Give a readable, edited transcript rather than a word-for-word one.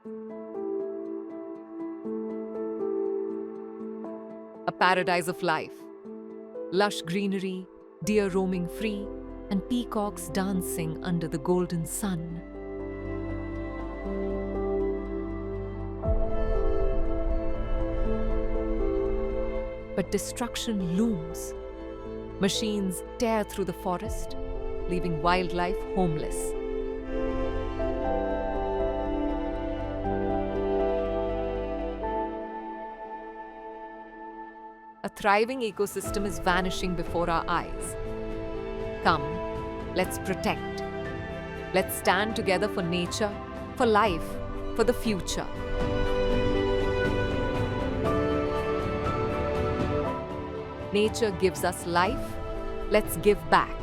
A paradise of life. Lush greenery, deer roaming free, and peacocks dancing under the golden sun. But destruction looms. Machines tear through the forest, leaving wildlife homeless. A thriving ecosystem is vanishing before our eyes. Come, let's protect. Let's stand together for nature, for life, for the future. Nature gives us life. Let's give back.